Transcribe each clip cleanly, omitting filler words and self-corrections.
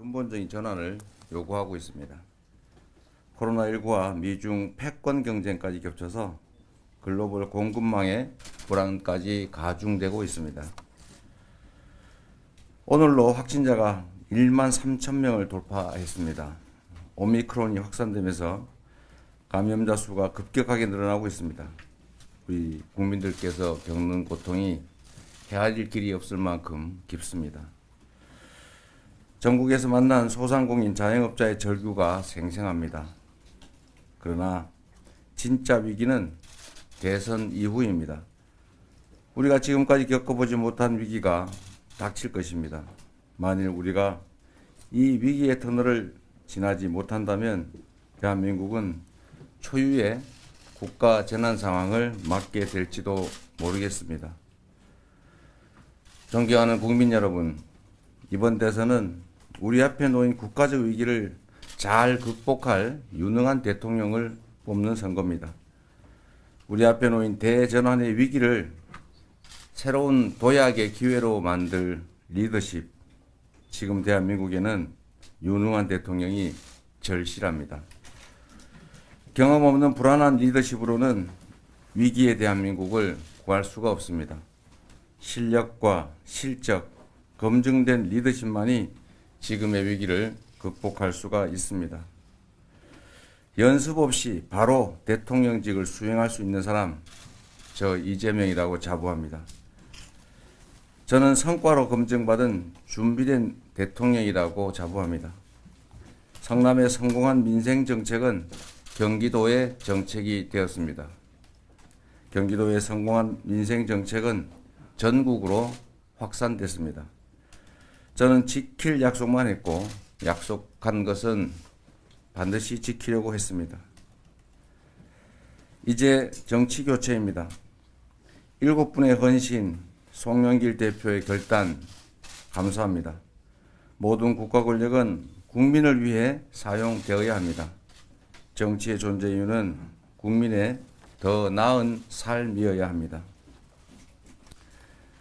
근본적인 전환을 요구하고 있습니다. 코로나19와 미중 패권 경쟁까지 겹쳐서 글로벌 공급망의 불안까지 가중되고 있습니다. 오늘로 확진자가 1만 3천 명을 돌파했습니다. 오미크론이 확산되면서 감염자 수가 급격하게 늘어나고 있습니다. 우리 국민들께서 겪는 고통이 헤아릴 길이 없을 만큼 깊습니다. 전국에서 만난 소상공인 자영업자의 절규가 생생합니다. 그러나 진짜 위기는 대선 이후입니다. 우리가 지금까지 겪어보지 못한 위기가 닥칠 것입니다. 만일 우리가 이 위기의 터널을 지나지 못한다면 대한민국은 초유의 국가 재난 상황을 맞게 될지도 모르겠습니다. 존경하는 국민 여러분, 이번 대선은 우리 앞에 놓인 국가적 위기를 잘 극복할 유능한 대통령을 뽑는 선거입니다. 우리 앞에 놓인 대전환의 위기를 새로운 도약의 기회로 만들 리더십, 지금 대한민국에는 유능한 대통령이 절실합니다. 경험 없는 불안한 리더십으로는 위기의 대한민국을 구할 수가 없습니다. 실력과 실적, 검증된 리더십만이 지금의 위기를 극복할 수가 있습니다. 연습 없이 바로 대통령직을 수행할 수 있는 사람, 저 이재명이라고 자부합니다. 저는 성과로 검증받은 준비된 대통령이라고 자부합니다. 성남의 성공한 민생정책은 경기도의 정책이 되었습니다. 경기도의 성공한 민생정책은 전국으로 확산됐습니다. 저는 지킬 약속만 했고 약속한 것은 반드시 지키려고 했습니다. 이제 정치 교체입니다. 7분의 헌신, 송영길 대표의 결단 감사합니다. 모든 국가 권력은 국민을 위해 사용되어야 합니다. 정치의 존재 이유는 국민의 더 나은 삶이어야 합니다.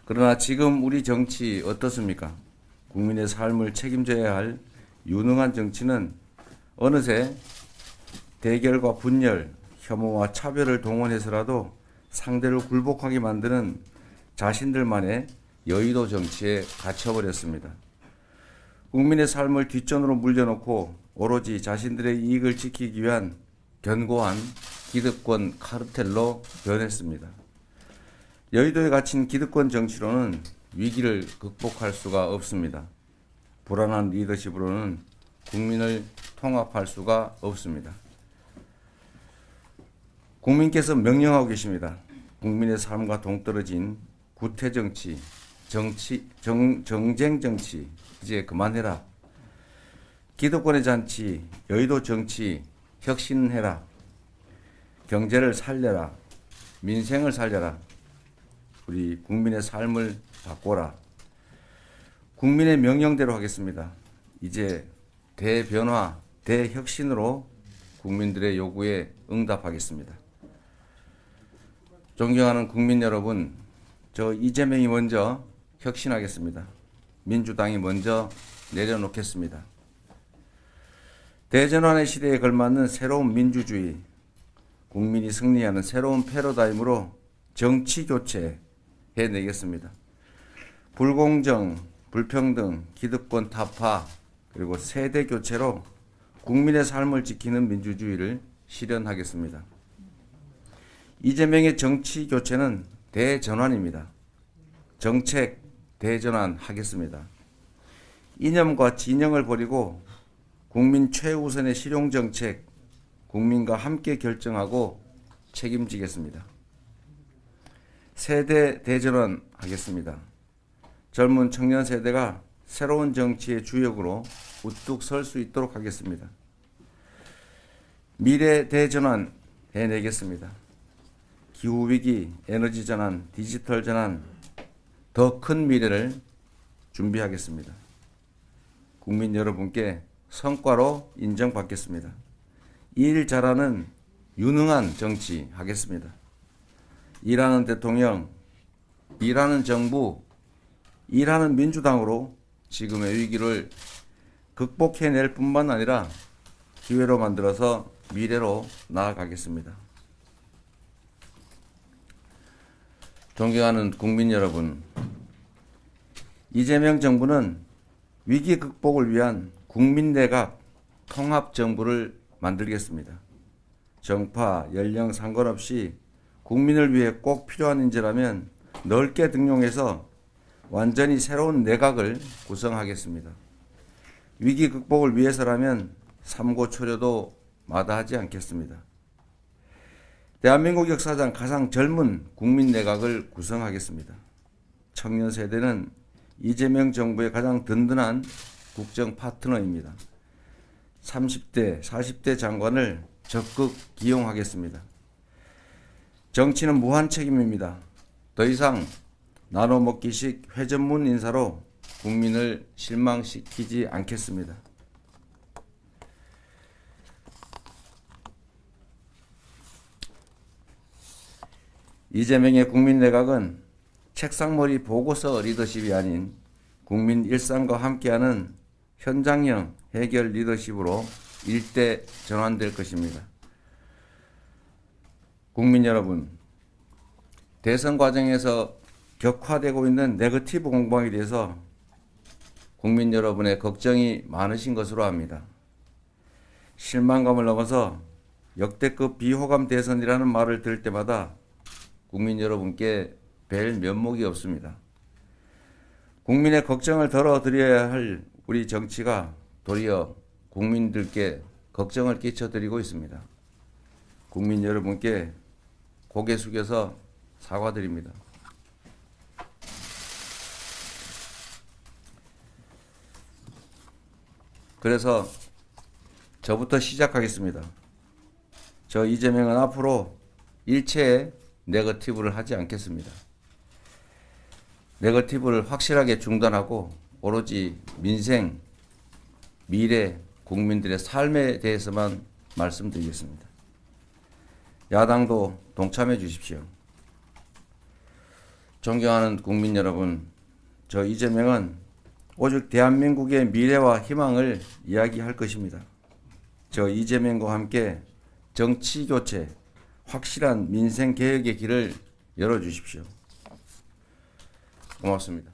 그러나 지금 우리 정치 어떻습니까? 국민의 삶을 책임져야 할 유능한 정치는 어느새 대결과 분열, 혐오와 차별을 동원해서라도 상대를 굴복하게 만드는 자신들만의 여의도 정치에 갇혀버렸습니다. 국민의 삶을 뒷전으로 물려놓고 오로지 자신들의 이익을 지키기 위한 견고한 기득권 카르텔로 변했습니다. 여의도에 갇힌 기득권 정치로는 위기를 극복할 수가 없습니다. 불안한 리더십으로는 국민을 통합할 수가 없습니다. 국민께서 명령하고 계십니다. 국민의 삶과 동떨어진 구태정치, 정쟁 정치 이제 그만해라. 기득권의 잔치, 여의도 정치 혁신해라. 경제를 살려라. 민생을 살려라. 우리 국민의 삶을 바꿔라. 국민의 명령대로 하겠습니다. 이제 대변화, 대혁신으로 국민들의 요구에 응답하겠습니다. 존경하는 국민 여러분, 저 이재명이 먼저 혁신하겠습니다. 민주당이 먼저 내려놓겠습니다. 대전환의 시대에 걸맞는 새로운 민주주의, 국민이 승리하는 새로운 패러다임으로 정치 교체 해내겠습니다. 불공정, 불평등, 기득권 타파, 그리고 세대 교체로 국민의 삶을 지키는 민주주의를 실현하겠습니다. 이재명의 정치 교체는 대전환입니다. 정책 대전환 하겠습니다. 이념과 진영을 버리고 국민 최우선의 실용정책, 국민과 함께 결정하고 책임지겠습니다. 세대 대전환 하겠습니다. 젊은 청년 세대가 새로운 정치의 주역으로 우뚝 설 수 있도록 하겠습니다. 미래 대전환 해내겠습니다. 기후위기, 에너지 전환, 디지털 전환, 더 큰 미래를 준비하겠습니다. 국민 여러분께 성과로 인정받겠습니다. 일 잘하는 유능한 정치 하겠습니다. 일하는 대통령, 일하는 정부, 일하는 민주당으로 지금의 위기를 극복해낼 뿐만 아니라 기회로 만들어서 미래로 나아가겠습니다. 존경하는 국민 여러분, 이재명 정부는 위기 극복을 위한 국민내각 통합정부를 만들겠습니다. 정파, 연령 상관없이 국민을 위해 꼭 필요한 인재라면 넓게 등용해서 완전히 새로운 내각을 구성하겠습니다. 위기 극복을 위해서라면 삼고초려도 마다하지 않겠습니다. 대한민국 역사상 가장 젊은 국민 내각을 구성하겠습니다. 청년 세대는 이재명 정부의 가장 든든한 국정 파트너입니다. 30대, 40대 장관을 적극 기용하겠습니다. 정치는 무한 책임입니다. 더 이상 나눠먹기식 회전문 인사로 국민을 실망시키지 않겠습니다. 이재명의 국민내각은 책상머리 보고서 리더십이 아닌 국민 일상과 함께하는 현장형 해결 리더십으로 일대 전환될 것입니다. 국민 여러분, 대선 과정에서 격화되고 있는 네거티브 공방에 대해서 국민 여러분의 걱정이 많으신 것으로 압니다. 실망감을 넘어서 역대급 비호감 대선이라는 말을 들을 때마다 국민 여러분께 뵐 면목이 없습니다. 국민의 걱정을 덜어드려야 할 우리 정치가 도리어 국민들께 걱정을 끼쳐드리고 있습니다. 국민 여러분께 고개 숙여서 사과드립니다. 그래서 저부터 시작하겠습니다. 저 이재명은 앞으로 일체의 네거티브를 하지 않겠습니다. 네거티브를 확실하게 중단하고 오로지 민생, 미래, 국민들의 삶에 대해서만 말씀드리겠습니다. 야당도 동참해 주십시오. 존경하는 국민 여러분, 저 이재명은 오직 대한민국의 미래와 희망을 이야기할 것입니다. 저 이재명과 함께 정치교체, 확실한 민생개혁의 길을 열어주십시오. 고맙습니다.